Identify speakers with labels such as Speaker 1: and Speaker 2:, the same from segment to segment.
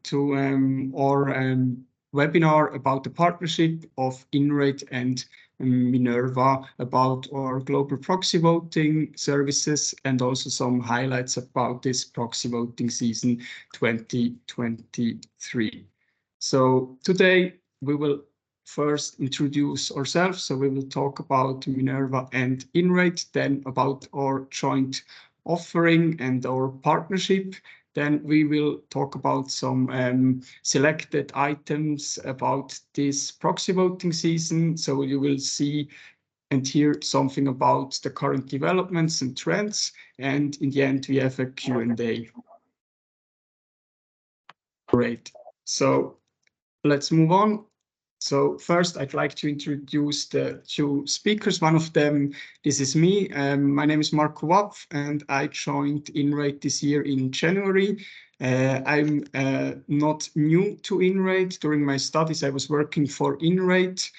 Speaker 1: to our webinar about the partnership of Inrate and Minerva, about our global proxy voting services, and also some highlights about this proxy voting season 2023. So today we will first introduce ourselves. So we will talk about Minerva and Inrate, then about our joint offering and our partnership. Then we will talk about some selected items about this proxy voting season. So you will see and hear something about the current developments and trends. And in the end, we have a Q&A. Great. So let's move on. So first, I'd like to introduce the two speakers. One of them, this is me. My name is Marco Wapf, and I joined Inrate this year in January. I'm not new to Inrate. During my studies, I was working for Inrate,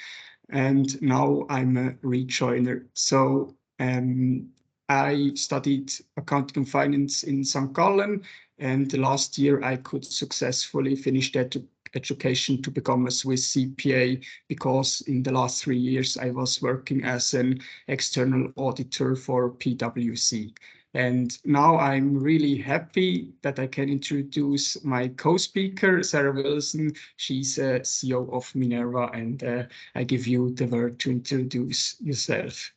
Speaker 1: and now I'm a rejoiner. So I studied accounting and finance in St. Gallen, and last year I could successfully finish that education to become a Swiss CPA, because in the last 3 years I was working as an external auditor for PwC. And now I'm really happy that I can introduce my co-speaker, Sarah Wilson. She's a CEO of Minerva, and I give you the word to introduce yourself.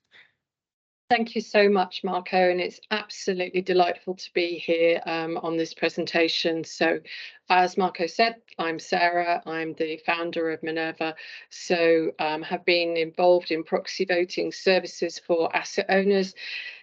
Speaker 2: Thank you so much, Marco, and it's absolutely delightful to be here on this presentation. So, as Marco said, I'm Sarah. I'm the founder of Minerva. So, have been involved in proxy voting services for asset owners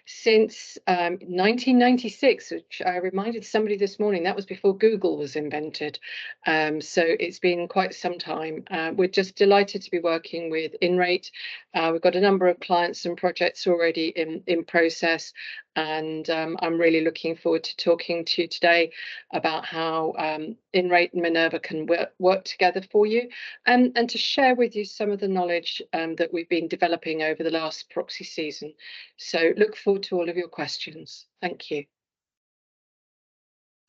Speaker 2: since 1996, which I reminded somebody this morning, that was before Google was invented. So it's been quite some time. We're just delighted to be working with Inrate. We've got a number of clients and projects already in process, and I'm really looking forward to talking to you today about how Inrate and Minerva can work together for you, and to share with you some of the knowledge that we've been developing over the last proxy season. So look forward to all of your questions. Thank you.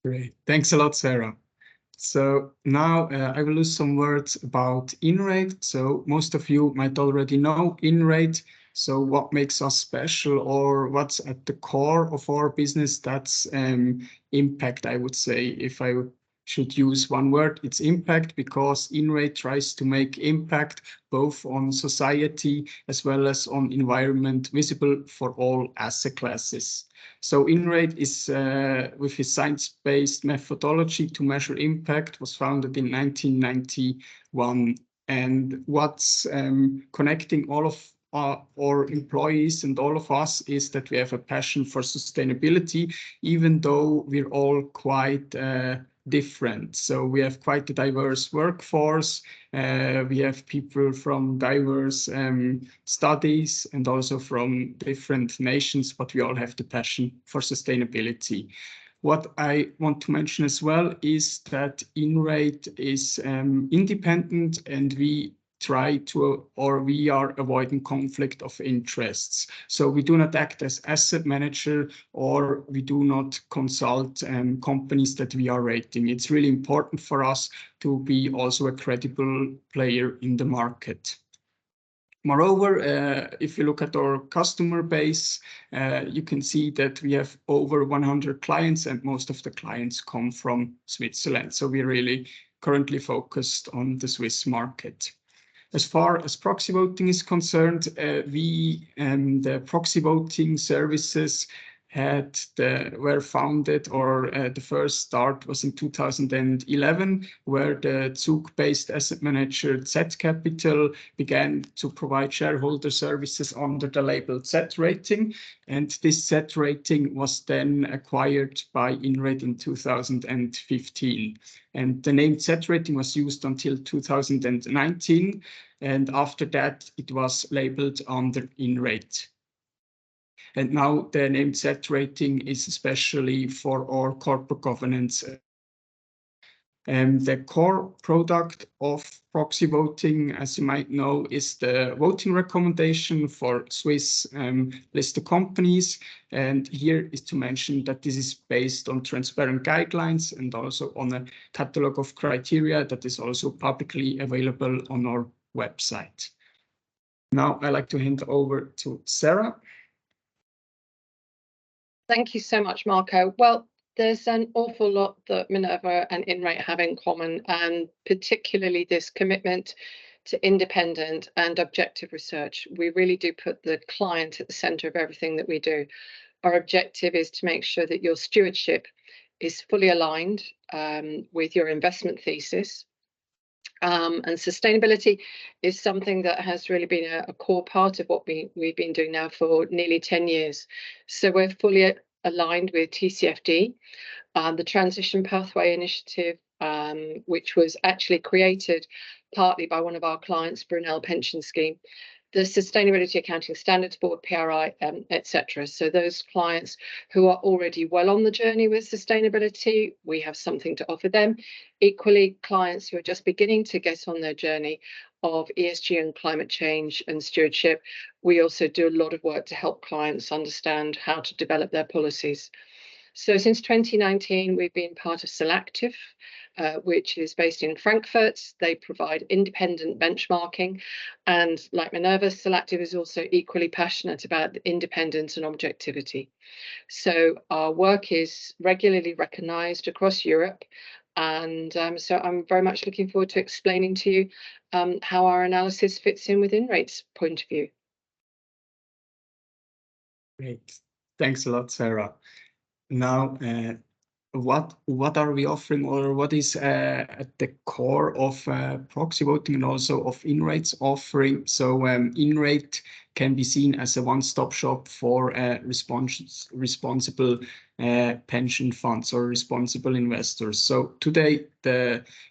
Speaker 1: Great. Thanks a lot, Sarah. So now I will use some words about Inrate. So most of you might already know Inrate. So what makes us special, or what's at the core of our business? That's impact, I would say. If I should use one word, it's impact, because Inrate tries to make impact both on society as well as on environment visible for all asset classes. So Inrate is, with its science-based methodology to measure impact, was founded in 1991. And what's connecting all of our employees and all of us is that we have a passion for sustainability, even though we're all quite different. So we have quite a diverse workforce. We have people from diverse studies and also from different nations, but we all have the passion for sustainability. What I want to mention as well is that Inrate is independent, and we try to, or we are avoiding conflict of interests. So we do not act as asset manager, or we do not consult companies that we are rating. It's really important for us to be also a credible player in the market. Moreover, if you look at our customer base, you can see that we have over 100 clients, and most of the clients come from Switzerland. So we're really currently focused on the Swiss market. As far as proxy voting is concerned, the proxy voting services were founded, or the first start was in 2011, where the Zug-based asset manager Z Capital began to provide shareholder services under the label Z Rating. And this Z Rating was then acquired by Inrate in 2015. And the name Z Rating was used until 2019. And after that, it was labeled under Inrate. And now the name Z Rating is especially for our corporate governance. The core product of proxy voting, as you might know, is the voting recommendation for Swiss listed companies. And here is to mention that this is based on transparent guidelines and also on a catalog of criteria that is also publicly available on our website. Now I'd like to hand over to Sarah.
Speaker 2: Thank you so much, Marco. Well, there's an awful lot that Minerva and Inrate have in common, and particularly this commitment to independent and objective research. We really do put the client at the centre of everything that we do. Our objective is to make sure that your stewardship is fully aligned with your investment thesis. And sustainability is something that has really been a core part of what we've been doing now for nearly 10 years. So we're fully aligned with TCFD, the Transition Pathway Initiative, which was actually created partly by one of our clients, Brunel Pension Scheme, the Sustainability Accounting Standards Board, PRI, etc. So those clients who are already well on the journey with sustainability, we have something to offer them. Equally, clients who are just beginning to get on their journey of ESG and climate change and stewardship, we also do a lot of work to help clients understand how to develop their policies. So since 2019, we've been part of Solactive, which is based in Frankfurt. They provide independent benchmarking. And like Minerva, Solactive is also equally passionate about independence and objectivity. So our work is regularly recognised across Europe. And so I'm very much looking forward to explaining to you how our analysis fits in with Inrate's point of view.
Speaker 1: Great. Thanks a lot, Sarah. Now, what are we offering, or what is at the core of proxy voting and also of Inrate's offering? So Inrate can be seen as a one-stop shop for responsible pension funds or responsible investors. So today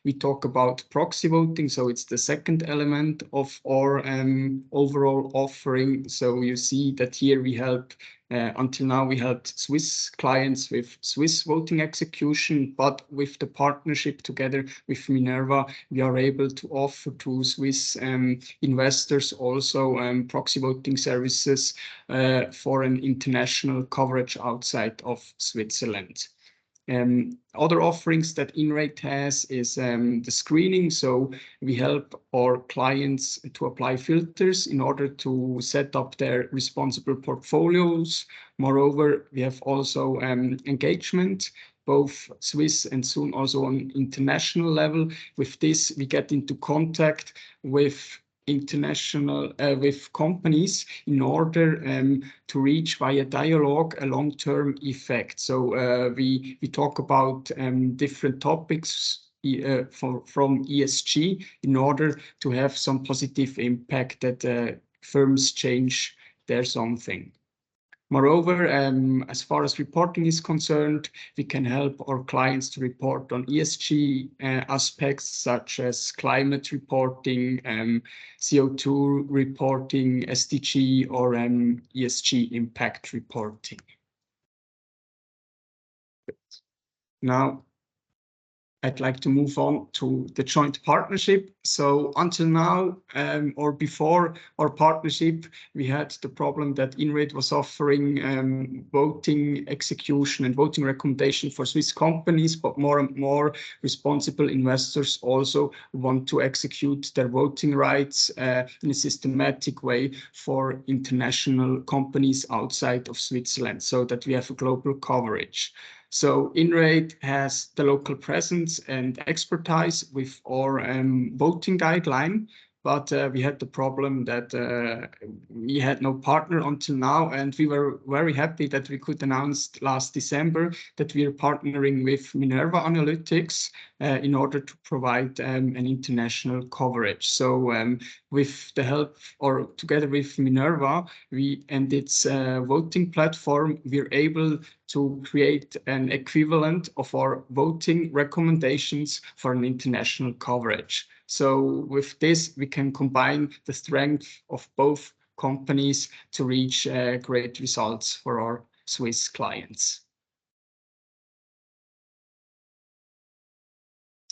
Speaker 1: we talk about proxy voting, so it's the second element of our overall offering. So you see that here we help. Until now, we helped Swiss clients with Swiss voting execution, but with the partnership together with Minerva, we are able to offer to Swiss investors also proxy voting services for an international coverage outside of Switzerland. Other offerings that Inrate has is the screening. So we help our clients to apply filters in order to set up their responsible portfolios. Moreover, we have also engagement, both Swiss and soon also on international level. With this, we get into contact with international with companies in order to reach via dialogue a long-term effect. So we talk about different topics from ESG in order to have some positive impact that firms change their something. Moreover, as far as reporting is concerned, we can help our clients to report on ESG aspects such as climate reporting, CO2 reporting, SDG, or ESG impact reporting. Now, I'd like to move on to the joint partnership. So until now, or before our partnership, we had the problem that Inrate was offering voting execution and voting recommendation for Swiss companies, but more and more responsible investors also want to execute their voting rights in a systematic way for international companies outside of Switzerland, so that we have a global coverage. So Inrate has the local presence and expertise with our voting guideline, but we had the problem that we had no partner until now, and we were very happy that we could announce last December that we are partnering with Minerva Analytics in order to provide an international coverage. So with the help, or together with Minerva, and its voting platform, we're able to create an equivalent of our voting recommendations for an international coverage. So with this, we can combine the strength of both companies to reach great results for our Swiss clients.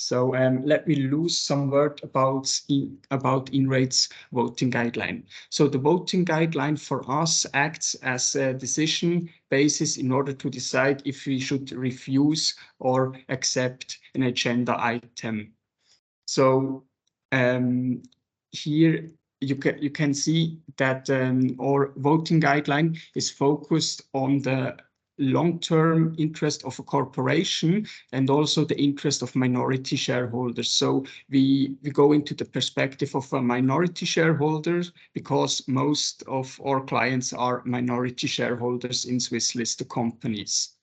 Speaker 1: So let me lose some word about Inrate's voting guideline. So the voting guideline for us acts as a decision basis in order to decide if we should refuse or accept an agenda item. So here you can see that our voting guideline is focused on the long-term interest of a corporation and also the interest of minority shareholders. So we go into the perspective of a minority shareholder because most of our clients are minority shareholders in Swiss listed companies.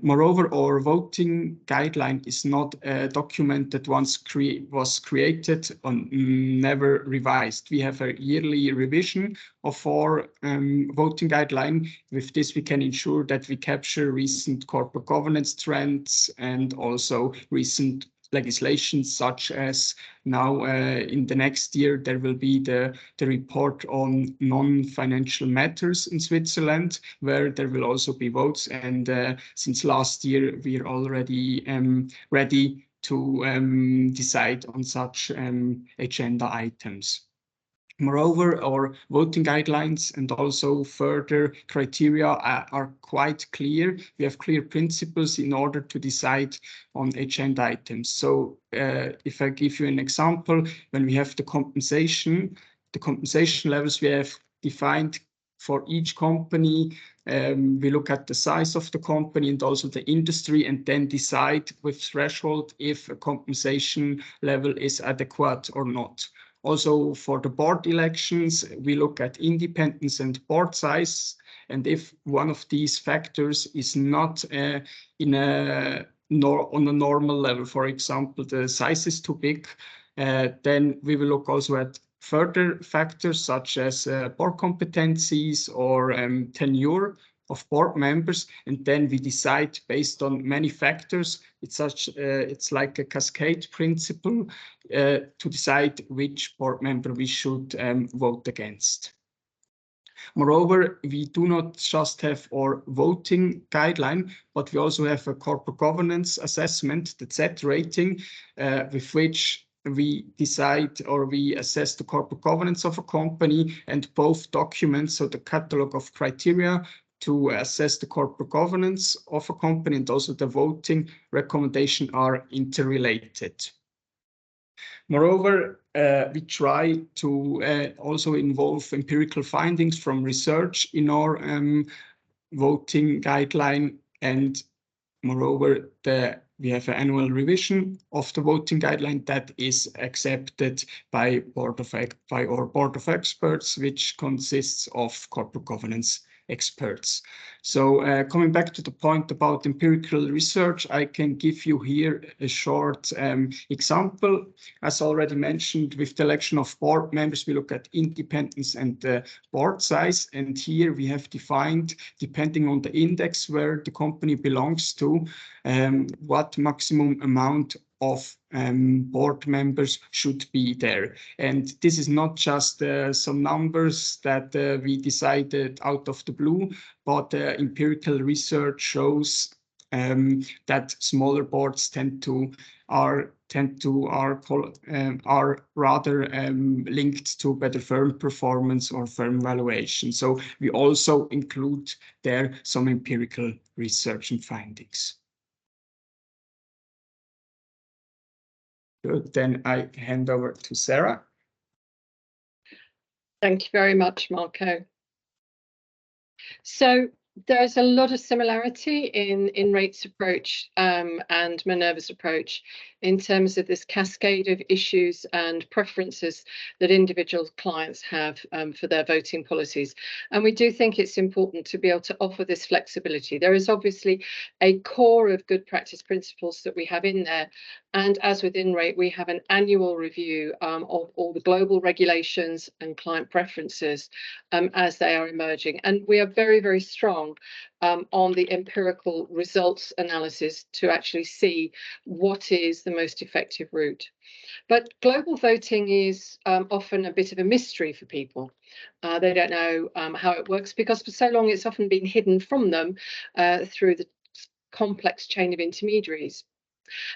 Speaker 1: Moreover, our voting guideline is not a document that once was created and never revised. We have a yearly revision of our voting guideline. With this, we can ensure that we capture recent corporate governance trends and also recent legislation, such as now in the next year, there will be the report on non-financial matters in Switzerland, where there will also be votes. And since last year, we are already ready to decide on such agenda items. Moreover, our voting guidelines and also further criteria are quite clear. We have clear principles in order to decide on agenda items. So if I give you an example, when we have the compensation levels we have defined for each company, we look at the size of the company and also the industry, and then decide with threshold if a compensation level is adequate or not. Also, for the board elections, we look at independence and board size. And if one of these factors is not on a normal level, for example, the size is too big, then we will look also at further factors such as board competencies or tenure of board members, and then we decide based on many factors. It's like a cascade principle to decide which board member we should vote against. Moreover, we do not just have our voting guideline, but we also have a corporate governance assessment, the Z rating, with which we decide or we assess the corporate governance of a company, and both documents, so the catalog of criteria to assess the corporate governance of a company and also the voting recommendation are interrelated. Moreover, we try to also involve empirical findings from research in our voting guideline, and moreover, we have an annual revision of the voting guideline that is accepted by our board of experts, which consists of corporate governance experts. So coming back to the point about empirical research, I can give you here a short example. As already mentioned, with the election of board members, we look at independence and board size. And here we have defined, depending on the index where the company belongs to, what maximum amount of board members should be there. And this is not just some numbers that we decided out of the blue, but empirical research shows that smaller boards are rather linked to better firm performance or firm valuation. So we also include there some empirical research and findings. Good. Then I hand over to Sarah.
Speaker 2: Thank you very much, Marco. So there's a lot of similarity in Inrate's approach and Minerva's approach in terms of this cascade of issues and preferences that individual clients have for their voting policies. And we do think it's important to be able to offer this flexibility. There is obviously a core of good practice principles that we have in there. And as with Inrate, we have an annual review of all the global regulations and client preferences as they are emerging. And we are very, very strong on the empirical results analysis to actually see what is the most effective route. But global voting is often a bit of a mystery for people. They don't know how it works because for so long it's often been hidden from them through the complex chain of intermediaries.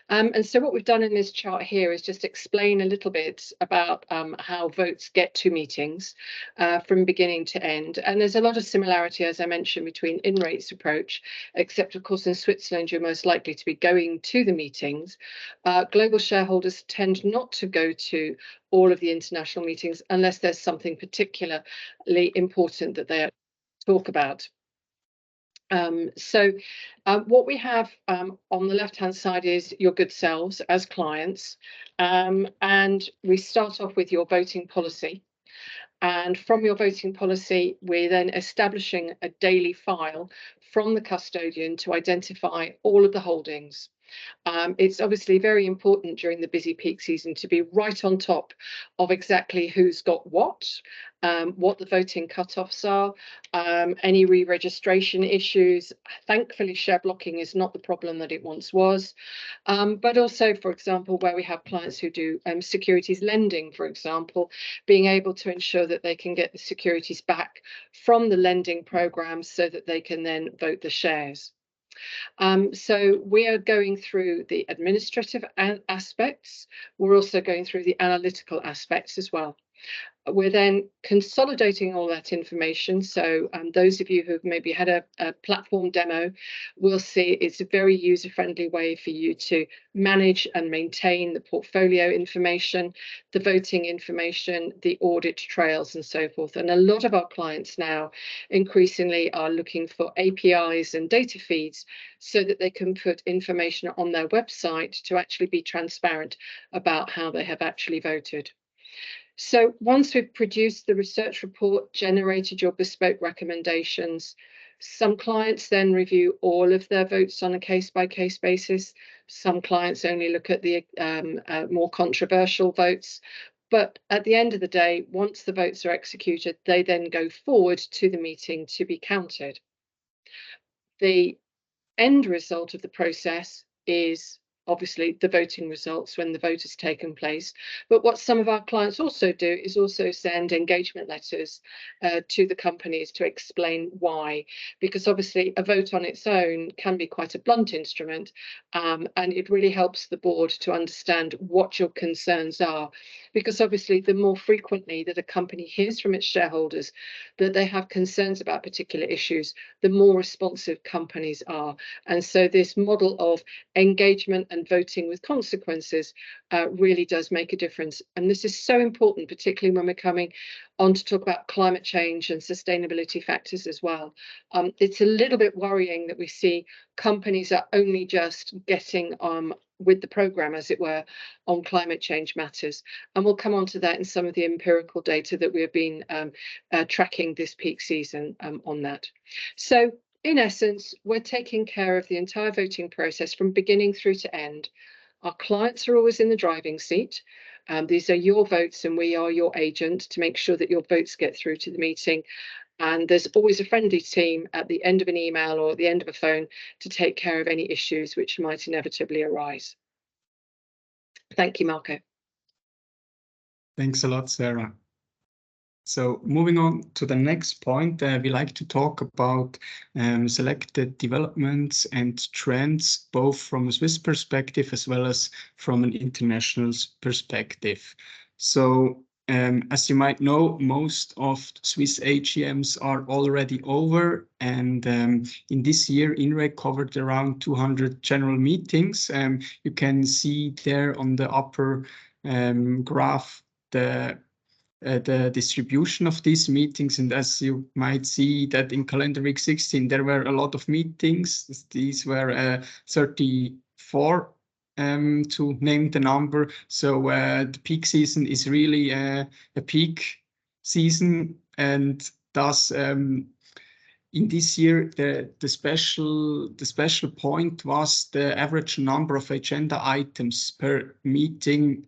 Speaker 2: And so what we've done in this chart here is just explain a little bit about how votes get to meetings from beginning to end. And there's a lot of similarity, as I mentioned, between Inrate's approach, except of course in Switzerland you're most likely to be going to the meetings. Global shareholders tend not to go to all of the international meetings unless there's something particularly important that they talk about. What we have on the left-hand side is your good selves as clients, and we start off with your voting policy. And from your voting policy, we're then establishing a daily file from the custodian to identify all of the holdings. It's obviously very important during the busy peak season to be right on top of exactly who's got what the voting cut-offs are, any re-registration issues. Thankfully, share blocking is not the problem that it once was. But also, for example, where we have clients who do securities lending, for example, being able to ensure that they can get the securities back from the lending programs so that they can then vote the shares. So we are going through the administrative aspects. We're also going through the analytical aspects as well. We're then consolidating all that information. So those of you who've maybe had a platform demo will see it's a very user-friendly way for you to manage and maintain the portfolio information, the voting information, the audit trails and so forth. And a lot of our clients now increasingly are looking for APIs and data feeds so that they can put information on their website to actually be transparent about how they have actually voted. So once we've produced the research report, generated your bespoke recommendations, some clients then review all of their votes on a case-by-case basis. Some clients only look at the more controversial votes. But at the end of the day, once the votes are executed, they then go forward to the meeting to be counted. The end result of the process is obviously the voting results when the vote has taken place. But what some of our clients also do is also send engagement letters to the companies to explain why, because obviously a vote on its own can be quite a blunt instrument, and it really helps the board to understand what your concerns are, because obviously the more frequently that a company hears from its shareholders that they have concerns about particular issues, the more responsive companies are. And so this model of engagement and voting with consequences really does make a difference. And this is so important, particularly when we're coming on to talk about climate change and sustainability factors as well. It's a little bit worrying that we see companies are only just getting with the program, as it were, on climate change matters. And we'll come on to that in some of the empirical data that we have been tracking this peak season on that. So in essence, we're taking care of the entire voting process from beginning through to end. Our clients are always in the driving seat. These are your votes and we are your agent to make sure that your votes get through to the meeting. And there's always a friendly team at the end of an email or at the end of a phone to take care of any issues which might inevitably arise. Thank you, Marco.
Speaker 1: Thanks a lot, Sarah. So moving on to the next point, we like to talk about selected developments and trends, both from a Swiss perspective as well as from an international perspective. So as you might know, most of Swiss AGMs are already over, and in this year, Inrate covered around 200 general meetings. You can see there on the upper graph the distribution of these meetings, and as you might see that in calendar week 16 there were a lot of meetings. These were 34 to name the number. So the peak season is really a peak season, and thus in this year, the special point was the average number of agenda items per meeting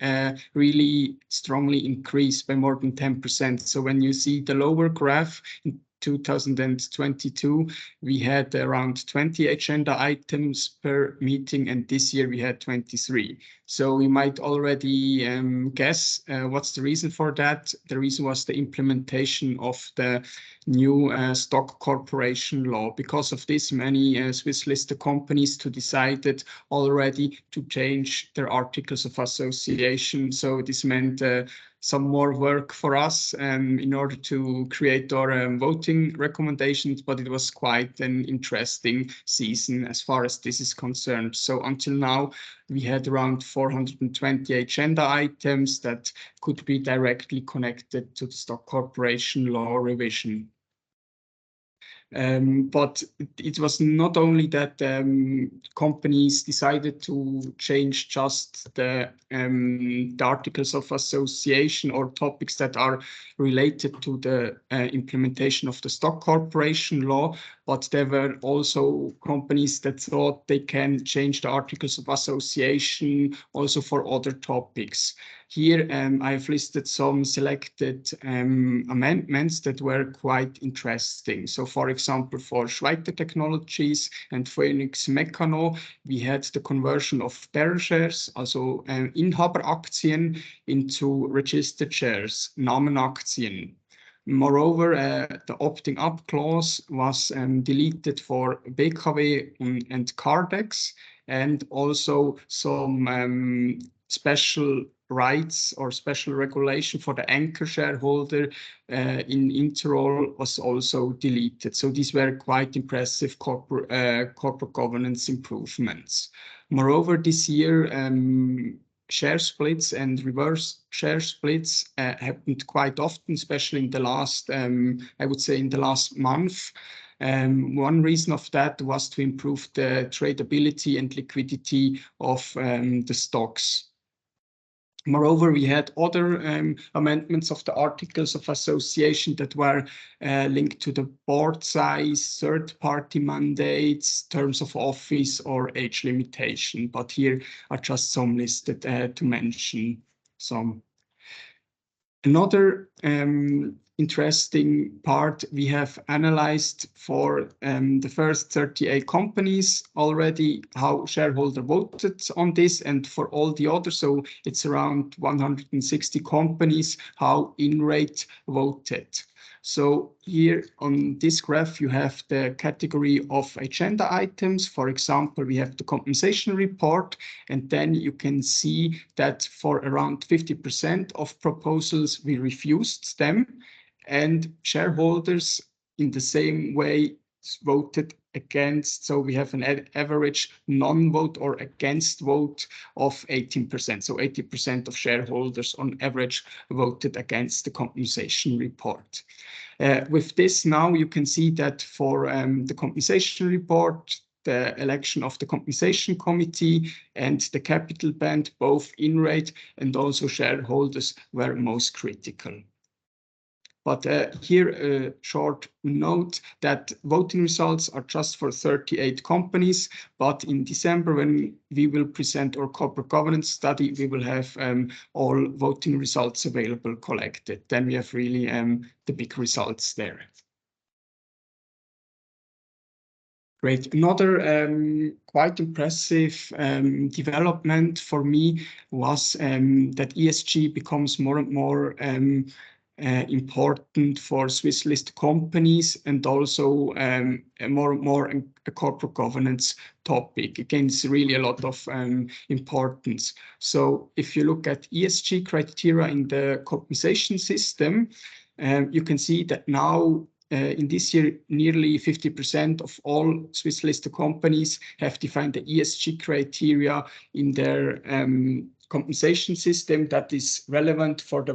Speaker 1: really strongly increased by more than 10%. So when you see the lower graph, 2022, we had around 20 agenda items per meeting, and this year we had 23. So you might already guess what's the reason for that. The reason was the implementation of the new stock corporation law. Because of this, many Swiss listed companies decided already to change their articles of association. So this meant some more work for us in order to create our voting recommendations, but it was quite an interesting season as far as this is concerned. So until now, we had around 420 agenda items that could be directly connected to the stock corporation law revision. But it was not only that companies decided to change just the articles of association or topics that are related to the implementation of the stock corporation law, but there were also companies that thought they can change the articles of association also for other topics. Here I have listed some selected amendments that were quite interesting. So for example, for Schweiter Technologies and Phoenix Mecano, we had the conversion of bearer shares, also Inhaberaktien, into registered shares, Namenaktien. Moreover, the opting up clause was deleted for BKW and Cardex, and also some special rights or special regulation for the anchor shareholder in Interroll was also deleted. So these were quite impressive corporate governance improvements. Moreover, this year, share splits and reverse share splits happened quite often, especially in the last, I would say in the last month. One reason of that was to improve the tradability and liquidity of the stocks. Moreover, we had other amendments of the articles of association that were linked to the board size, third-party mandates, terms of office, or age limitation. But here are just some listed to mention some. Another interesting part, we have analyzed for the first 38 companies already how shareholder voted on this, and for all the others, so it's around 160 companies, how Inrate voted. So here on this graph, you have the category of agenda items. For example, we have the compensation report, and then you can see that for around 50% of proposals, we refused them, and shareholders in the same way voted against. So we have an average non-vote or against vote of 18%. So 80% of shareholders on average voted against the compensation report. With this now you can see that for the compensation report, the election of the compensation committee and the capital band, both Inrate and also shareholders were most critical. But here a short note that voting results are just for 38 companies, but in December when we will present our corporate governance study, we will have all voting results available collected. Then we have really the big results there. Great. Another quite impressive development for me was that ESG becomes more and more important for Swiss listed companies, and also more and more a corporate governance topic. Again, it's really a lot of importance. So if you look at ESG criteria in the compensation system, you can see that now in this year, nearly 50% of all Swiss listed companies have defined the ESG criteria in their compensation system that is relevant for the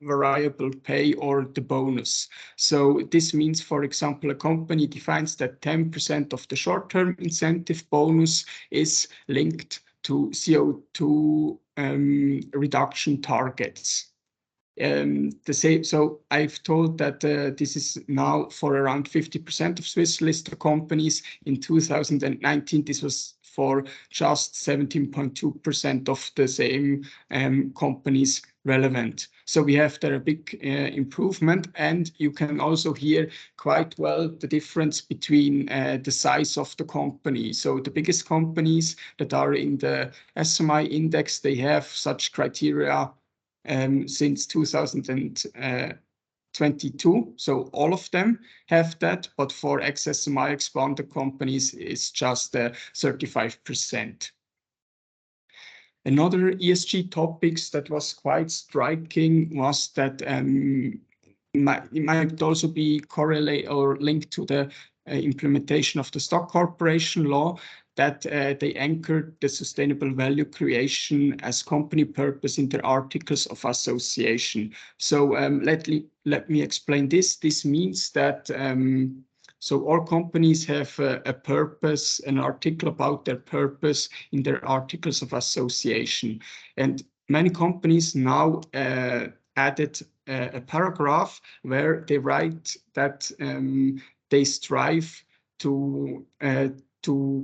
Speaker 1: variable pay or the bonus. So this means, for example, a company defines that 10% of the short-term incentive bonus is linked to CO2 reduction targets. So I've told that this is now for around 50% of Swiss listed companies. In 2019, this was for just 17.2% of the same companies relevant. So we have there a big improvement, and you can also hear quite well the difference between the size of the company. So the biggest companies that are in the SMI index, they have such criteria since 2022. So all of them have that, but for ex-SMI expanded companies, it's just 35%. Another ESG topics that was quite striking was that it might also be correlate or linked to the implementation of the stock corporation law, that they anchored the sustainable value creation as company purpose in their articles of association. So let me explain this. This means that so all companies have a purpose, an article about their purpose in their articles of association. And many companies now added a paragraph where they write that they strive to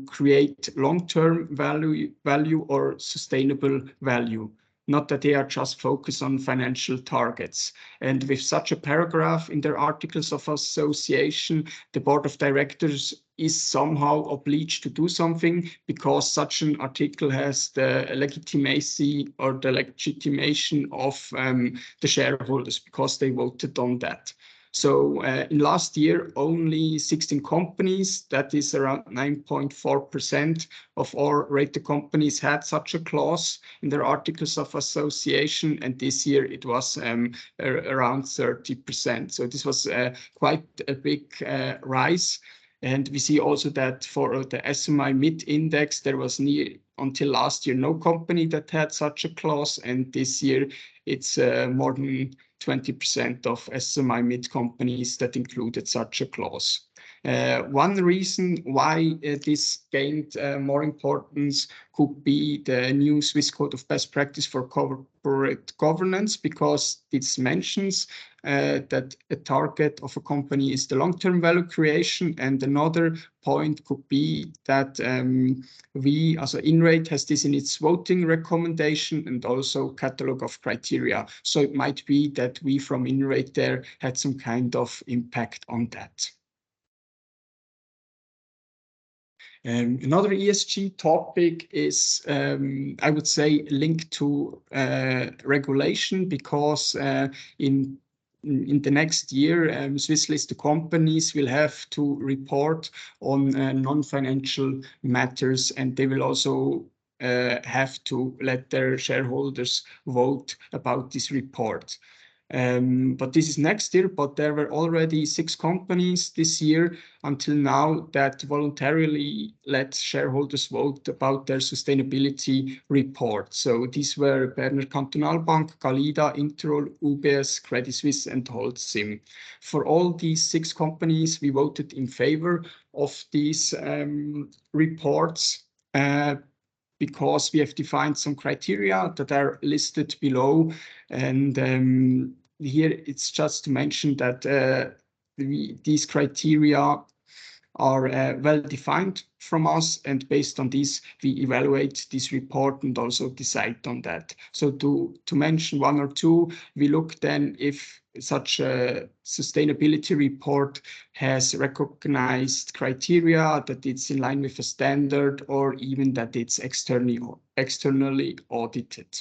Speaker 1: create long-term value or sustainable value, not that they are just focused on financial targets. And with such a paragraph in their articles of association, the board of directors is somehow obliged to do something, because such an article has the legitimacy or the legitimation of the shareholders, because they voted on that. So in last year, only 16 companies, that is around 9.4% of all rated companies, had such a clause in their articles of association. And this year it was around 30%. So this was quite a big rise. And we see also that for the SMI mid index, there was until last year no company that had such a clause. And this year it's more than 20% of SMI mid companies that included such a clause. One reason why this gained more importance could be the new Swiss Code of Best Practice for Corporate Governance, because it mentions that a target of a company is the long-term value creation. And another point could be that we, as Inrate, has this in its voting recommendation and also catalog of criteria. So it might be that we from Inrate there had some kind of impact on that. Another ESG topic is, I would say, linked to regulation, because in the next year, Swiss listed companies will have to report on non-financial matters, and they will also have to let their shareholders vote about this report. But this is next year, but there were already 6 companies this year until now that voluntarily let shareholders vote about their sustainability report. So these were Berner Kantonalbank, Galida, Interroll, UBS, Credit Suisse, and Holcim. For all these 6 companies, we voted in favor of these reports, because we have defined some criteria that are listed below. And here it's just to mention that these criteria are well defined from us, and based on this we evaluate this report and also decide on that. So to mention one or two, we look then if such a sustainability report has recognized criteria, that it's in line with a standard, or even that it's externally audited.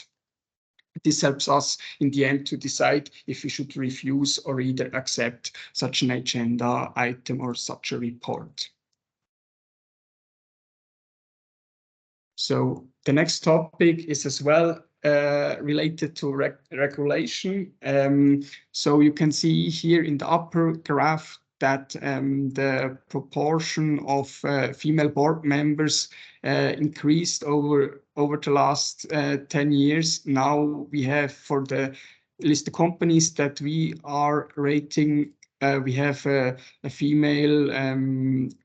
Speaker 1: This helps us in the end to decide if we should refuse or either accept such an agenda item or such a report. So the next topic is as well related to regulation. So you can see here in the upper graph that the proportion of female board members increased over the last 10 years. Now we have, for the listed companies that we are rating, we have a female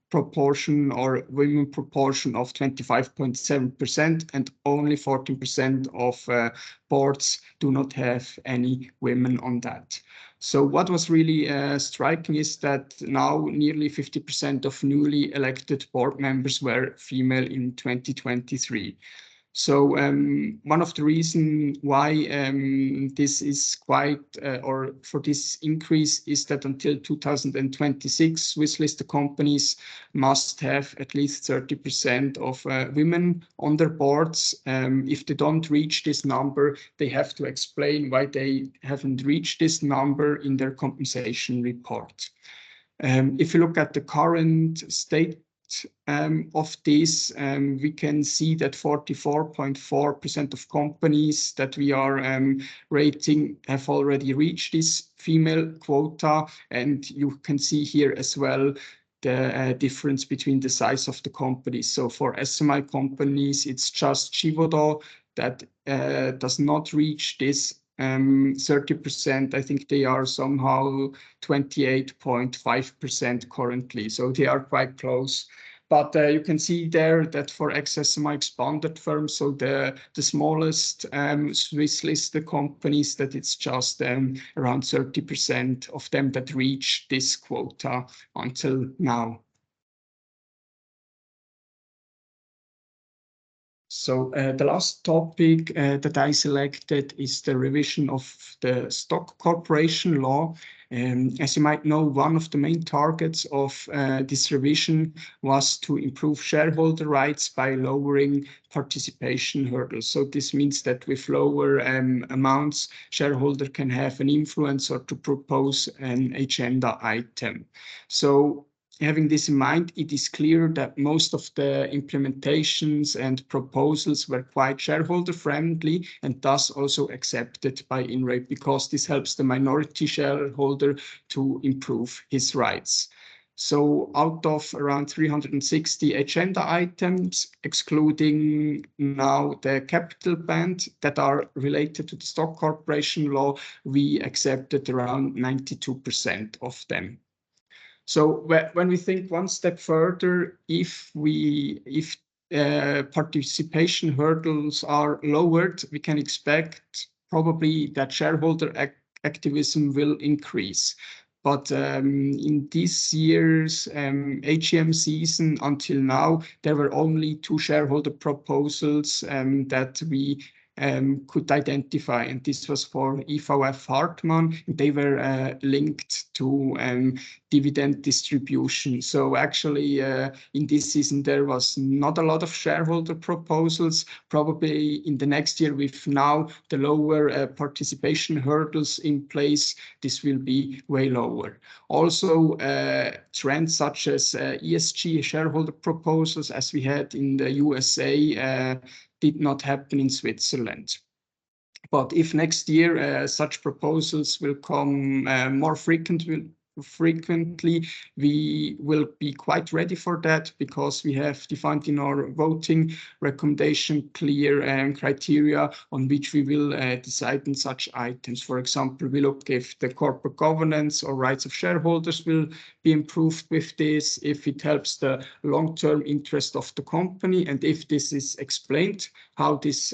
Speaker 1: proportion or women proportion of 25.7%, and only 14% of boards do not have any women on that. So what was really striking is that now nearly 50% of newly elected board members were female in 2023. So one of the reasons why this is quite, or for this increase, is that until 2026, Swiss listed companies must have at least 30% of women on their boards. If they don't reach this number, they have to explain why they haven't reached this number in their compensation report. If you look at the current state of this, we can see that 44.4% of companies that we are rating have already reached this female quota. And you can see here as well the difference between the size of the companies. So for SMI companies, it's just Givaudan that does not reach this 30%. I think they are somehow 28.5% currently. So they are quite close. But you can see there that for ex-SMI expanded firms, so the smallest Swiss listed companies, that it's just around 30% of them that reach this quota until now. So the last topic that I selected is the revision of the stock corporation law. As you might know, one of the main targets of this revision was to improve shareholder rights by lowering participation hurdles. So this means that with lower amounts, shareholder can have an influence or to propose an agenda item. So having this in mind, it is clear that most of the implementations and proposals were quite shareholder friendly and thus also accepted by Inrate, because this helps the minority shareholder to improve his rights. So out of around 360 agenda items, excluding now the capital band that are related to the stock corporation law, we accepted around 92% of them. So when we think one step further, if participation hurdles are lowered, we can expect probably that shareholder activism will increase. But in this year's AGM season until now, there were only 2 shareholder proposals that we could identify, and this was for Wapf Hartmann. They were linked to dividend distribution. So actually in this season there was not a lot of shareholder proposals. Probably in the next year, with now the lower participation hurdles in place, this will be way lower. Also trends such as ESG shareholder proposals, as we had in the USA, did not happen in Switzerland. But if next year such proposals will come more frequently, we will be quite ready for that, because we have defined in our voting recommendation clear criteria on which we will decide on such items. For example, we look if the corporate governance or rights of shareholders will be improved with this, if it helps the long-term interest of the company, and if this is explained, how this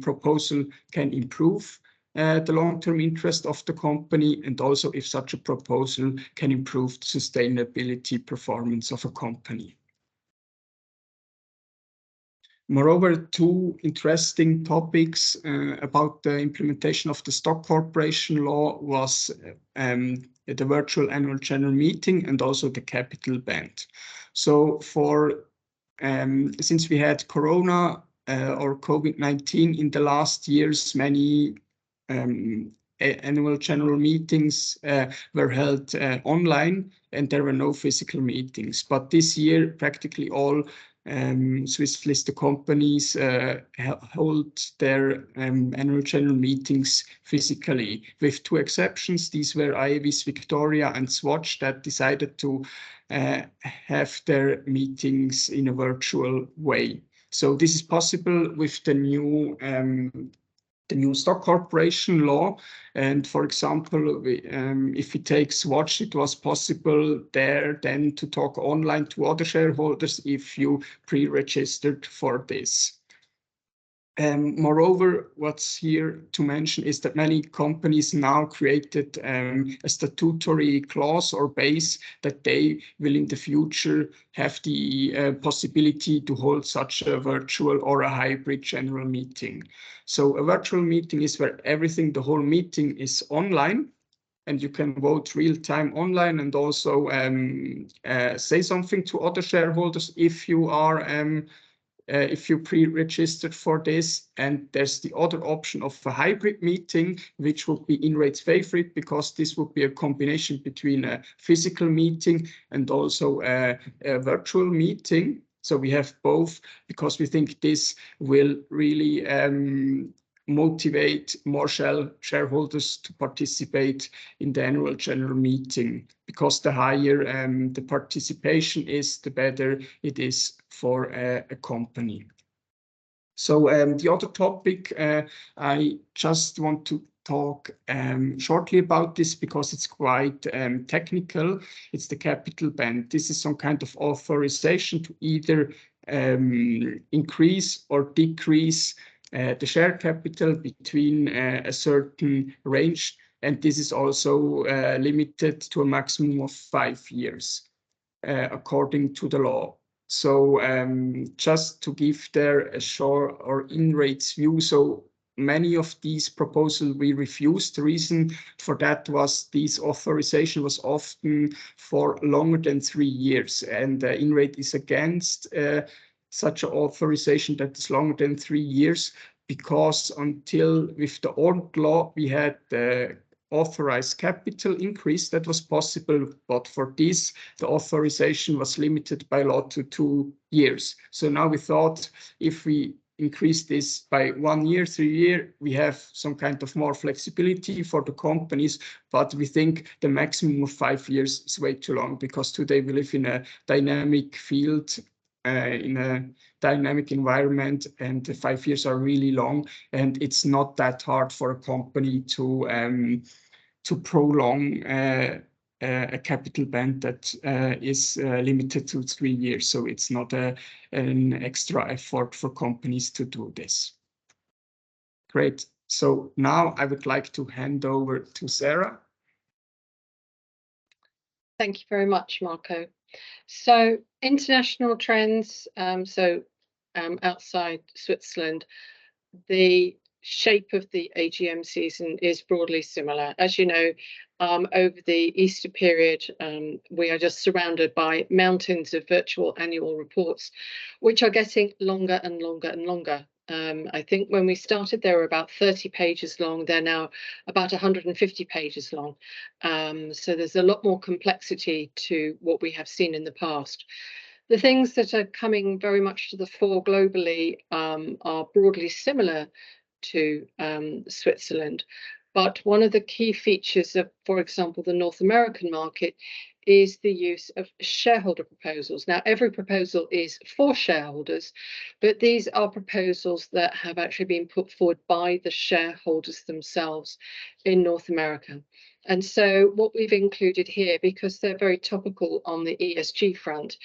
Speaker 1: proposal can improve the long-term interest of the company, and also if such a proposal can improve the sustainability performance of a company. Moreover, 2 interesting topics about the implementation of the stock corporation law was the virtual annual general meeting and also the capital band. So for since we had Corona or COVID-19 in the last years, many annual general meetings were held online, and there were no physical meetings. But this year, practically all Swiss listed companies hold their annual general meetings physically, with 2 exceptions. These were IAVIS Victoria and Swatch that decided to have their meetings in a virtual way. So this is possible with the new stock corporation law. And for example, if we take Swatch, it was possible there then to talk online to other shareholders if you pre-registered for this. Moreover, what's here to mention is that many companies now created a statutory clause or base that they will in the future have the possibility to hold such a virtual or a hybrid general meeting. So a virtual meeting is where everything, the whole meeting is online, and you can vote real time online and also say something to other shareholders if you are if you pre-registered for this. And there's the other option of a hybrid meeting, which would be Inrate's favorite, because this would be a combination between a physical meeting and also a virtual meeting. So we have both, because we think this will really motivate more shareholders to participate in the annual general meeting, because the higher the participation is, the better it is for a company. So the other topic, I just want to talk shortly about this because it's quite technical. It's the capital band. This is some kind of authorization to either increase or decrease the share capital between a certain range. And this is also limited to a maximum of 5 years, according to the law. So just to give there a short or Inrate's view, so many of these proposals we refused. The reason for that was this authorization was often for longer than 3 years, and Inrate is against such an authorization that is longer than 3 years, because until with the old law we had the authorized capital increase that was possible, but for this the authorization was limited by law to 2 years. So now we thought if we increase this by 1 year, 3 years, we have some kind of more flexibility for the companies, but we think the maximum of 5 years is way too long, because today we live in a dynamic field, in a dynamic environment, and the 5 years are really long, and it's not that hard for a company to prolong a capital band that is limited to 3 years. So it's not an extra effort for companies to do this. Great. So now I would like to hand over to Sarah.
Speaker 2: Thank you very much, Marco. So international trends, outside Switzerland, the shape of the AGM season is broadly similar. As you know, over the Easter period, we are just surrounded by mountains of virtual annual reports, which are getting longer and longer and longer. I think when we started, they were about 30 pages long. They're now about 150 pages long. So there's a lot more complexity to what we have seen in the past. The things that are coming very much to the fore globally are broadly similar to Switzerland. But one of the key features of, for example, the North American market is the use of shareholder proposals. Now, every proposal is for shareholders, but these are proposals that have actually been put forward by the shareholders themselves in North America. And so what we've included here, because they're very topical on the ESG front,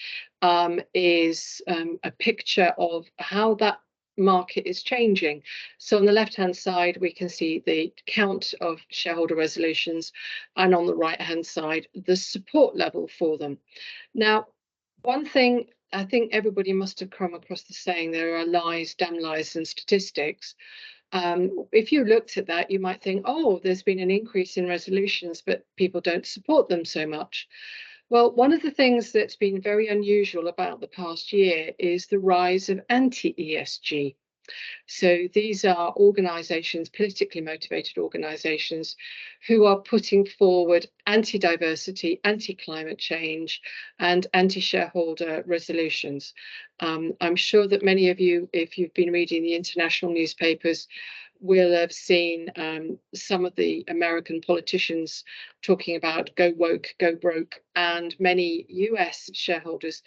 Speaker 2: is a picture of how that market is changing. So on the left-hand side, we can see the count of shareholder resolutions, and on the right-hand side, the support level for them. Now, one thing I think everybody must have come across the saying, there are lies, damn lies, and statistics. If you looked at that, you might think, oh, there's been an increase in resolutions, but people don't support them so much. Well, one of the things that's been very unusual about the past year is the rise of anti-ESG. So these are organisations, politically motivated organisations, who are putting forward anti-diversity, anti-climate change, and anti-shareholder resolutions. I'm sure that many of you, if you've been reading the international newspapers, will have seen some of the American politicians talking about go woke, go broke, and many US shareholders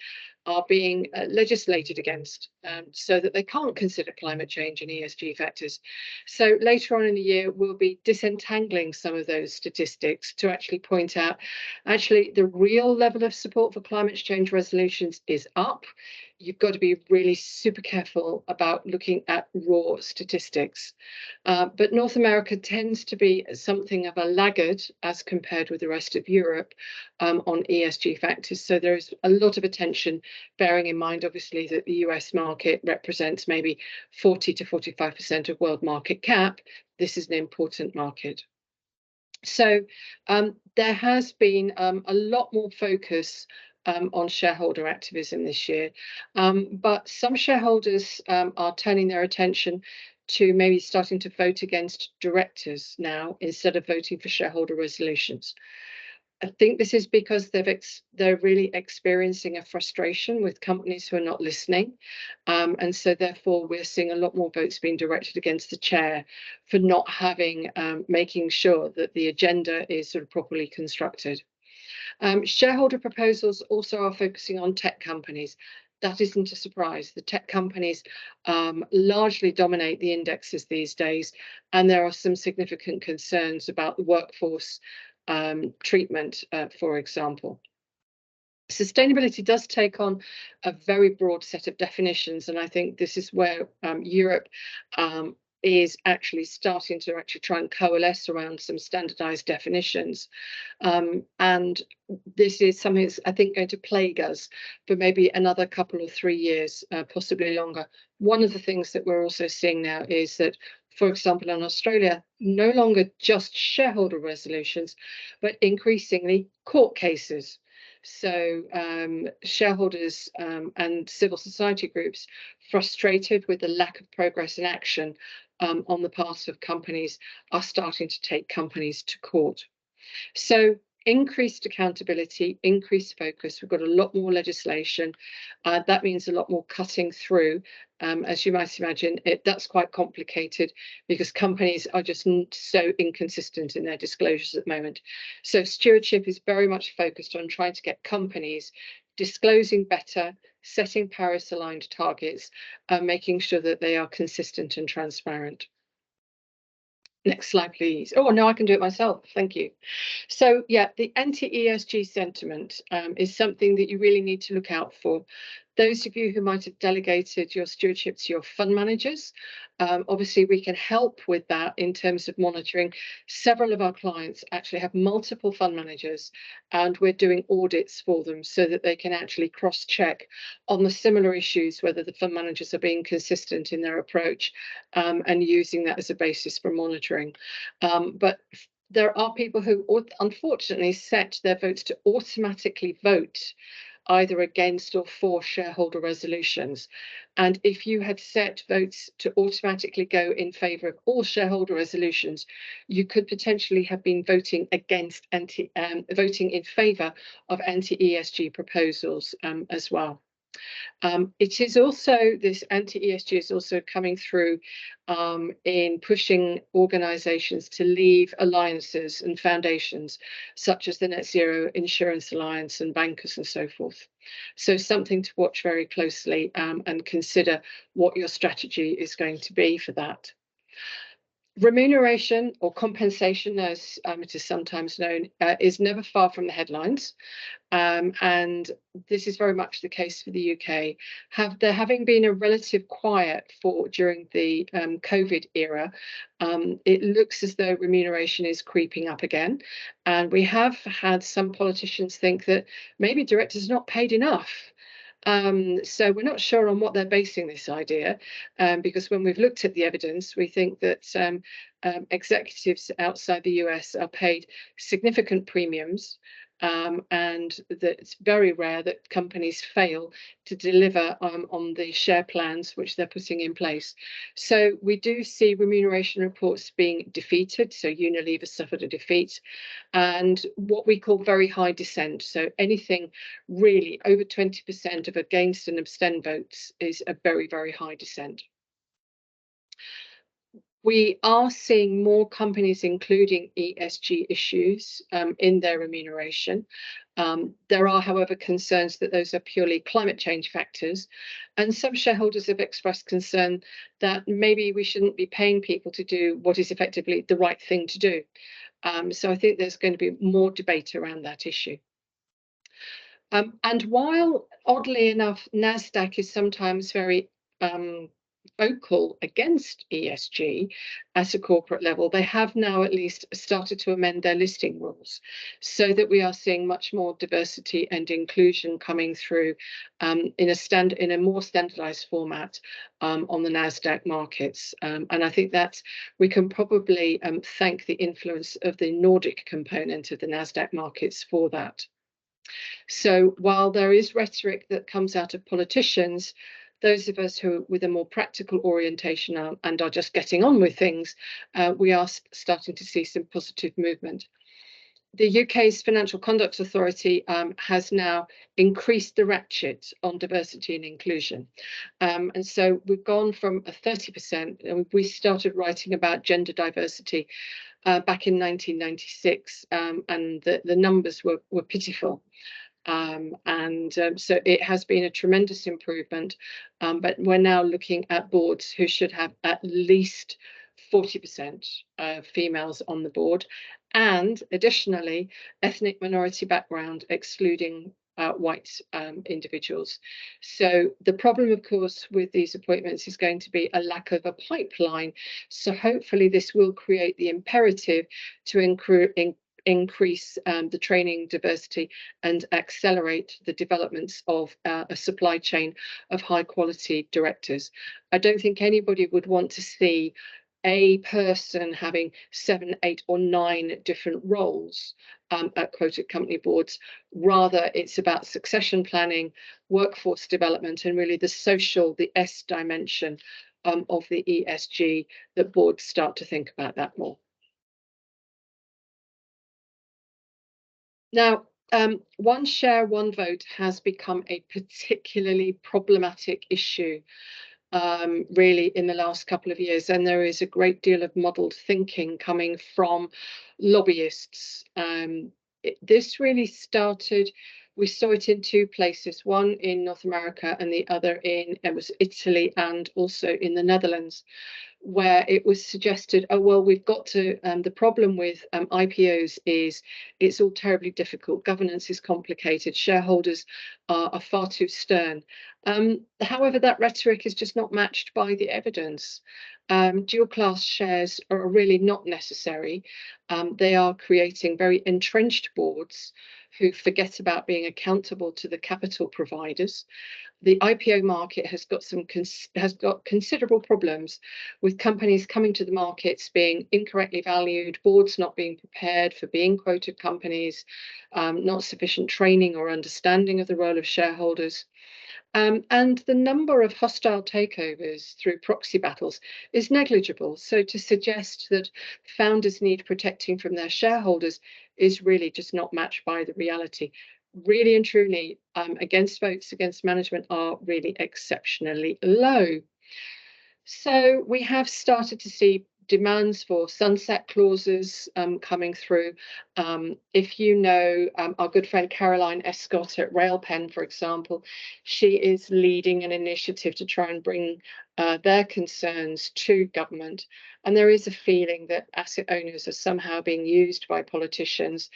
Speaker 2: are being legislated against so that they can't consider climate change and ESG factors. So later on in the year, we'll be disentangling some of those statistics to actually point out, actually, the real level of support for climate change resolutions is up. you've got to be really super careful about looking at raw statistics. But North America tends to be something of a laggard as compared with the rest of Europe on ESG factors. So there's a lot of attention, bearing in mind, obviously, that the US market represents maybe 40 to 45% of world market cap. This is an important market. So there has been a lot more focus on shareholder activism this year, but some shareholders are turning their attention to maybe starting to vote against directors now instead of voting for shareholder resolutions. I think this is because they're really experiencing a frustration with companies who are not listening. And so therefore we're seeing a lot more votes being directed against the chair for not having, making sure that the agenda is sort of properly constructed. Shareholder proposals also are focusing on tech companies. That isn't a surprise. The tech companies largely dominate the indexes these days, and there are some significant concerns about the workforce treatment, for example. Sustainability does take on a very broad set of definitions, and I think this is where Europe is actually starting to try and coalesce around some standardized definitions. And this is something that's, I think, going to plague us for maybe another couple or 3 years, possibly longer. One of the things that we're also seeing now is that, for example, in Australia, no longer just shareholder resolutions, but increasingly court cases. So shareholders and civil society groups frustrated with the lack of progress and action on the part of companies are starting to take companies to court. So increased accountability, increased focus. We've got a lot more legislation. That means a lot more cutting through. As you might imagine, that's quite complicated because companies are just so inconsistent in their disclosures at the moment. So stewardship is very much focused on trying to get companies disclosing better, setting Paris-aligned targets, and making sure that they are consistent and transparent. Next slide, please. Oh, no, I can do it myself. Thank you. So, yeah, the anti-ESG sentiment is something that you really need to look out for. Those of you who might have delegated your stewardship to your fund managers, obviously we can help with that in terms of monitoring. Several of our clients actually have multiple fund managers, and we're doing audits for them so that they can actually cross-check on the similar issues, whether the fund managers are being consistent in their approach, and using that as a basis for monitoring. But there are people who unfortunately set their votes to automatically vote either against or for shareholder resolutions. And if you had set votes to automatically go in favour of all shareholder resolutions, you could potentially have been voting against voting in favour of anti-ESG proposals as well. It is also, this anti-ESG is also coming through in pushing organisations to leave alliances and foundations, such as the Net Zero Insurance Alliance and bankers and so forth. So something to watch very closely and consider what your strategy is going to be for that. Remuneration or compensation, as it is sometimes known, is never far from the headlines. And this is very much the case for the UK. There having been a relative quiet during the COVID era, it looks as though remuneration is creeping up again. And we have had some politicians think that maybe directors are not paid enough. So we're not sure on what they're basing this idea, because when we've looked at the evidence, we think that executives outside the US are paid significant premiums, and that it's very rare that companies fail to deliver on the share plans which they're putting in place. So we do see remuneration reports being defeated. So Unilever suffered a defeat, and what we call very high dissent. So anything really over 20% of against and abstain votes is a very, very high dissent. We are seeing more companies including ESG issues in their remuneration. There are, however, concerns that those are purely climate change factors. And some shareholders have expressed concern that maybe we shouldn't be paying people to do what is effectively the right thing to do. So I think there's going to be more debate around that issue. And while, oddly enough, NASDAQ is sometimes very vocal against ESG at a corporate level, they have now at least started to amend their listing rules so that we are seeing much more diversity and inclusion coming through in a more standardized format on the NASDAQ markets. And I think that we can probably thank the influence of the Nordic component of the NASDAQ markets for that. So while there is rhetoric that comes out of politicians, those of us who with a more practical orientation and are just getting on with things, we are starting to see some positive movement. The UK's Financial Conduct Authority has now increased the ratchet on diversity and inclusion. And so we've gone from a 30%, and we started writing about gender diversity back in 1996, and the numbers were pitiful. So it has been a tremendous improvement, but we're now looking at boards who should have at least 40% females on the board, and additionally, ethnic minority background, excluding white individuals. So the problem, of course, with these appointments is going to be a lack of a pipeline. So hopefully this will create the imperative to increase the training diversity and accelerate the developments of a supply chain of high quality directors. I don't think anybody would want to see a person having 7, 8 or 9 different roles at quoted company boards. Rather, it's about succession planning, workforce development, and really the S dimension of the ESG, that boards start to think about that more. Now, one share, one vote has become a particularly problematic issue really in the last couple of years, and there is a great deal of muddled thinking coming from lobbyists. This really started, we saw it in 2 places, one in North America and the other it was Italy and also in the Netherlands, where it was suggested, oh, well, we've got to, the problem with IPOs is it's all terribly difficult. Governance is complicated. Shareholders are far too stern. However, that rhetoric is just not matched by the evidence. Dual class shares are really not necessary. They are creating very entrenched boards who forget about being accountable to the capital providers. The IPO market has got considerable problems with companies coming to the markets being incorrectly valued, boards not being prepared for being quoted companies, not sufficient training or understanding of the role of shareholders. And the number of hostile takeovers through proxy battles is negligible. So to suggest that founders need protecting from their shareholders is really just not matched by the reality. Really and truly, against votes against management are really exceptionally low. So we have started to see demands for sunset clauses coming through. If you know our good friend Caroline Escott at Railpen, for example, she is leading an initiative to try and bring their concerns to government. And there is a feeling that asset owners are somehow being used by politicians,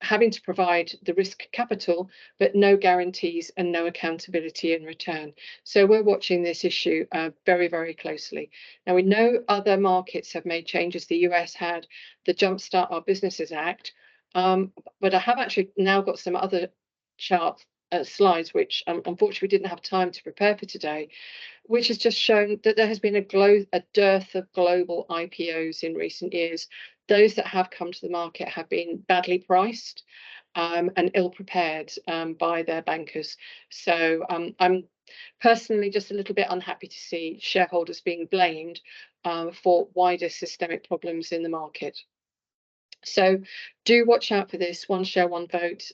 Speaker 2: having to provide the risk capital, but no guarantees and no accountability in return. So we're watching this issue very, very closely. Now, we know other markets have made changes. The US had the Jumpstart Our Businesses Act, but I have actually now got some other slides, which unfortunately we didn't have time to prepare for today, which has just shown that there has been a dearth of global IPOs in recent years. Those that have come to the market have been badly priced and ill prepared by their bankers. So I'm personally just a little bit unhappy to see shareholders being blamed for wider systemic problems in the market. So do watch out for this. One share, one vote.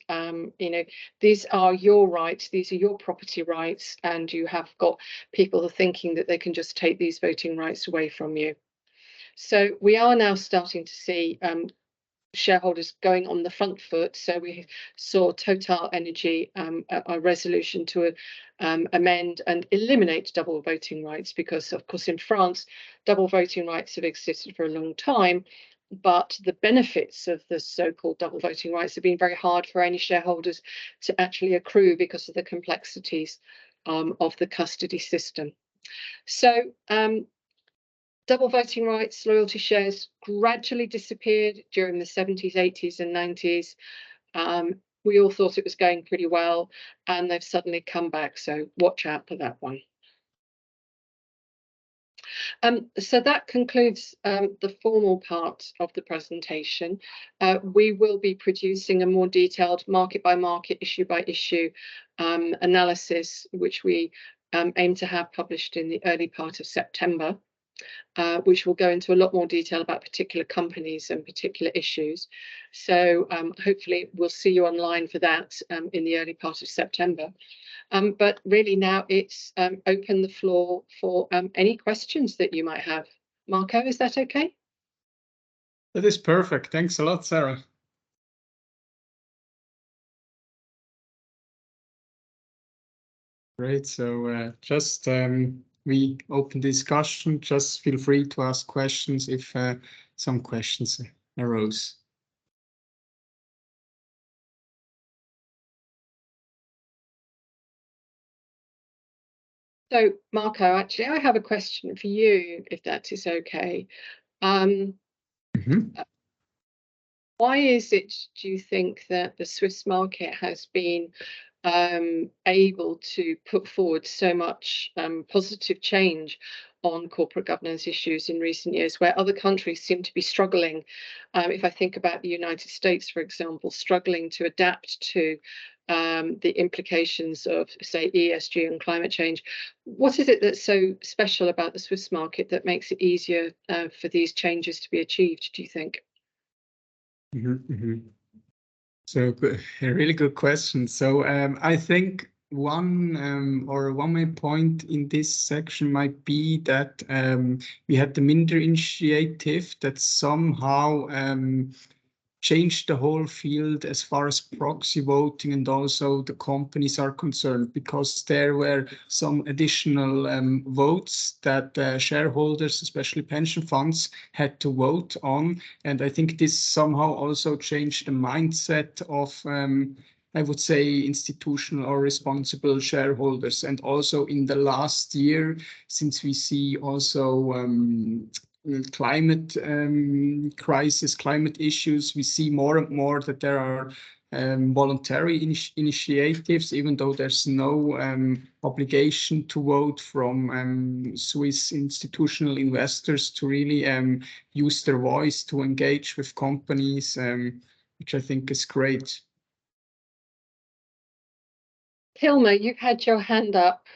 Speaker 2: These are your rights. These are your property rights, and you have got people thinking that they can just take these voting rights away from you. So we are now starting to see shareholders going on the front foot. So we saw Total Energy a resolution to amend and eliminate double voting rights, because of course in France double voting rights have existed for a long time. but the benefits of the so-called double voting rights have been very hard for any shareholders to actually accrue because of the complexities of the custody system. So double voting rights, loyalty shares gradually disappeared during the 70s, 80s and 90s. We all thought it was going pretty well, and they've suddenly come back. So watch out for that one. So that concludes the formal part of the presentation. We will be producing a more detailed market by market, issue by issue analysis, which we aim to have published in the early part of September. Which will go into a lot more detail about particular companies and particular issues. So hopefully we'll see you online for that in the early part of September. But really now it's open the floor for any questions that you might have. Marco, is that okay?
Speaker 1: That is perfect. Thanks a lot, Sarah. Great. So just we open discussion. Just feel free to ask questions if some questions arose.
Speaker 2: So Marco, actually, I have a question for you, if that is okay. Why is it, do you think, that the Swiss market has been able to put forward so much positive change on corporate governance issues in recent years, where other countries seem to be struggling? If I think about the United States, for example, struggling to adapt to the implications of, say, ESG and climate change. What is it that's so special about the Swiss market that makes it easier for these changes to be achieved, do you think?
Speaker 1: So a really good question. So I think one main point in this section might be that we had the Minder initiative that somehow changed the whole field as far as proxy voting and also the companies are concerned, because there were some additional votes that shareholders, especially pension funds, had to vote on. And I think this somehow also changed the mindset of I would say institutional or responsible shareholders. And also in the last year, since we see also climate crisis, climate issues, we see more and more that there are voluntary initiatives, even though there's no obligation to vote from Swiss institutional investors to really use their voice to engage with companies, which I think is great.
Speaker 2: Hilma, you've had your hand up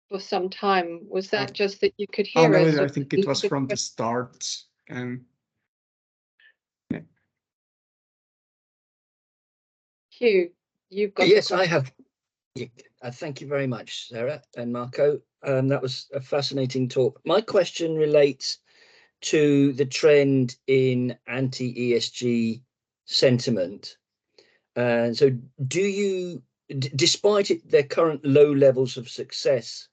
Speaker 2: for some time. Was that just that you could hear us?
Speaker 1: No, I think it was from the start.
Speaker 2: Hugh, you've got
Speaker 3: yes, I have. Thank you very much, Sarah and Marco. That was a fascinating talk. My question relates to the trend in anti-ESG sentiment. So do you, despite their current low levels of success,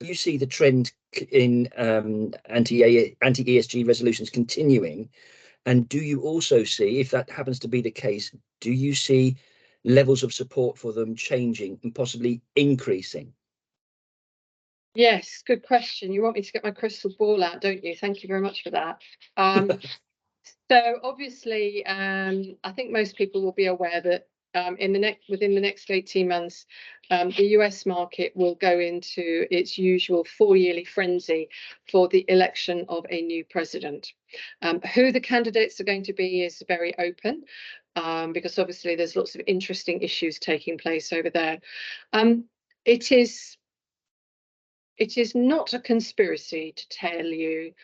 Speaker 3: you see the trend in anti-ESG resolutions continuing? And do you also see, if that happens to be the case, do you see levels of support for them changing and possibly increasing?
Speaker 2: Yes, good question. You want me to get my crystal ball out, don't you? Thank you very much for that. So obviously, I think most people will be aware that within the next 18 months, the US market will go into its usual 4-yearly frenzy for the election of a new president. Who the candidates are going to be is very open, because obviously there's lots of interesting issues taking place over there. It is not a conspiracy to tell you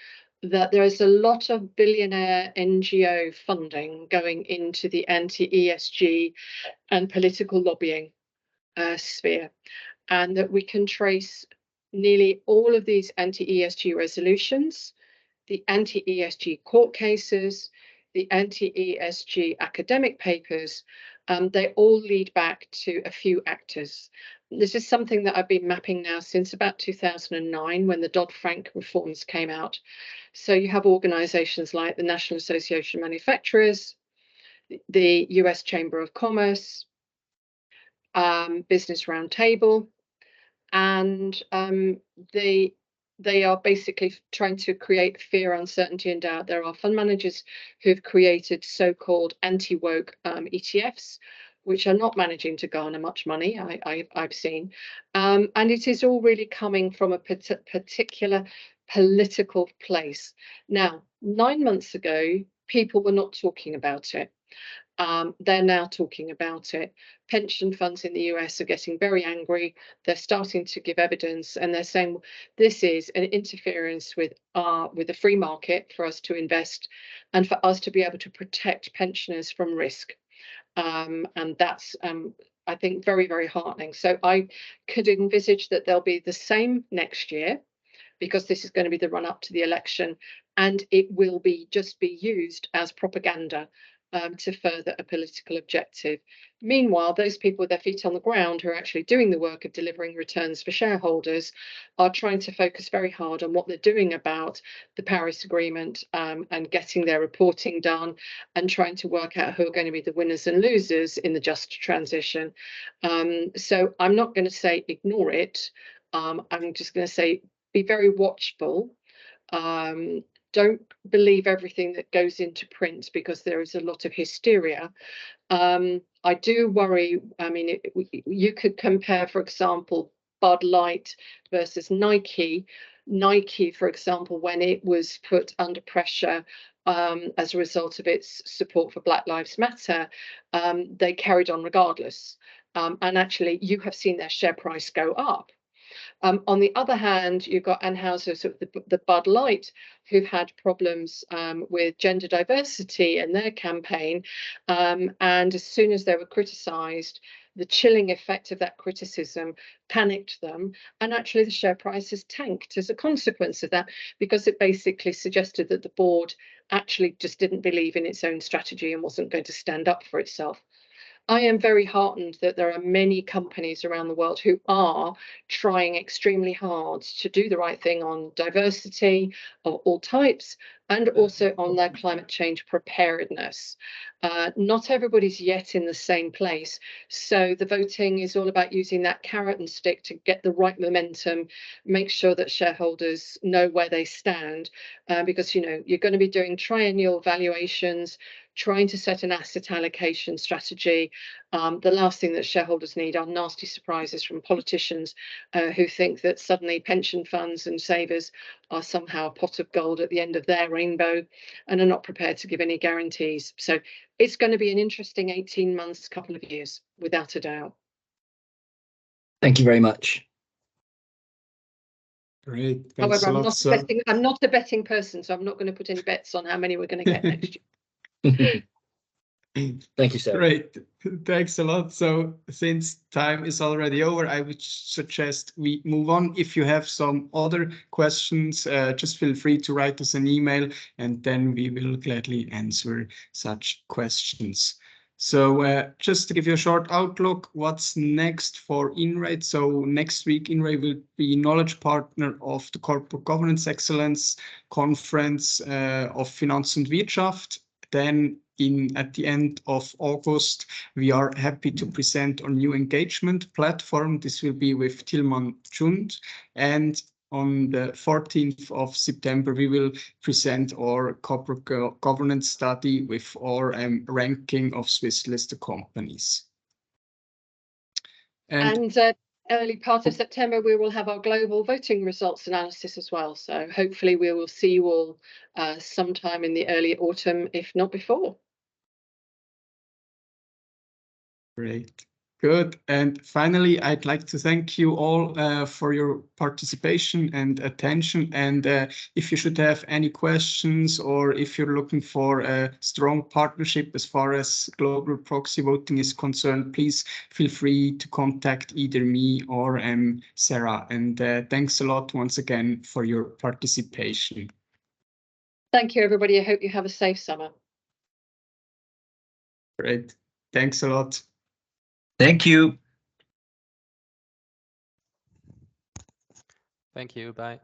Speaker 2: that there is a lot of billionaire NGO funding going into the anti-ESG and political lobbying sphere, and that we can trace nearly all of these anti-ESG resolutions, the anti-ESG court cases, the anti-ESG academic papers. They all lead back to a few actors. this is something that I've been mapping now since about 2009, when the Dodd-Frank reforms came out. So you have organizations like the National Association of Manufacturers, the US Chamber of Commerce, Business Roundtable, and they are basically trying to create fear, uncertainty, and doubt. There are fund managers who've created so-called anti-woke ETFs, which are not managing to garner much money, I've seen. And it is all really coming from a particular political place. Now, 9 months ago, people were not talking about it. They're now talking about it. Pension funds in the US are getting very angry. They're starting to give evidence, and they're saying this is an interference with the free market for us to invest and for us to be able to protect pensioners from risk. And that's I think very, very heartening. So I could envisage that there'll be the same next year, because this is going to be the run up to the election, and it will be just be used as propaganda to further a political objective. Meanwhile, those people with their feet on the ground who are actually doing the work of delivering returns for shareholders are trying to focus very hard on what they're doing about the Paris Agreement, and getting their reporting done, and trying to work out who are going to be the winners and losers in the just transition. So I'm not going to say ignore it. I'm just going to say be very watchful. Don't believe everything that goes into print, because there is a lot of hysteria. I do worry. I mean, you could compare, for example, Bud Light versus Nike. Nike, for example, when it was put under pressure as a result of its support for Black Lives Matter, they carried on regardless. And actually, you have seen their share price go up. On the other hand, you've got Anheuser, sort of the Bud Light, who've had problems with gender diversity in their campaign. And as soon as they were criticised, the chilling effect of that criticism panicked them. And actually, the share price has tanked as a consequence of that, because it basically suggested that the board actually just didn't believe in its own strategy and wasn't going to stand up for itself. I am very heartened that there are many companies around the world who are trying extremely hard to do the right thing on diversity of all types, and also on their climate change preparedness. Not everybody's yet in the same place. So the voting is all about using that carrot and stick to get the right momentum, make sure that shareholders know where they stand, because, you know, you're going to be doing triennial valuations, trying to set an asset allocation strategy. The last thing that shareholders need are nasty surprises from politicians who think that suddenly pension funds and savers are somehow a pot of gold at the end of their rainbow, and are not prepared to give any guarantees. So it's going to be an interesting 18 months, couple of years, without a doubt.
Speaker 3: Thank you very much.
Speaker 1: Great. Thanks
Speaker 2: However,
Speaker 1: a lot.
Speaker 2: I'm not a betting person, so I'm not going to put any bets on how many we're going to get next year.
Speaker 3: Thank you, Sarah.
Speaker 1: Great. Thanks a lot. So since time is already over, I would suggest we move on. If you have some other questions, just feel free to write us an email, and then we will gladly answer such questions. So just to give you a short outlook, what's next for Inrate? So next week, Inrate will be knowledge partner of the Corporate Governance Excellence Conference of Finanz und Wirtschaft. Then at the end of August, we are happy to present our new engagement platform. This will be with Tilman Jund. And on the 14th of September, we will present our corporate governance study with our ranking of Swiss listed companies.
Speaker 2: And early part of September, we will have our global voting results analysis as well. So hopefully we will see you all sometime in the early autumn, if not before.
Speaker 1: Great. Good. And finally, I'd like to thank you all for your participation and attention. And if you should have any questions, or if you're looking for a strong partnership as far as global proxy voting is concerned, please feel free to contact either me or Sarah. And thanks a lot once again for your participation.
Speaker 2: Thank you, everybody. I hope you have a safe summer.
Speaker 1: Great. Thanks a lot.
Speaker 4: Thank you. Thank you. Bye.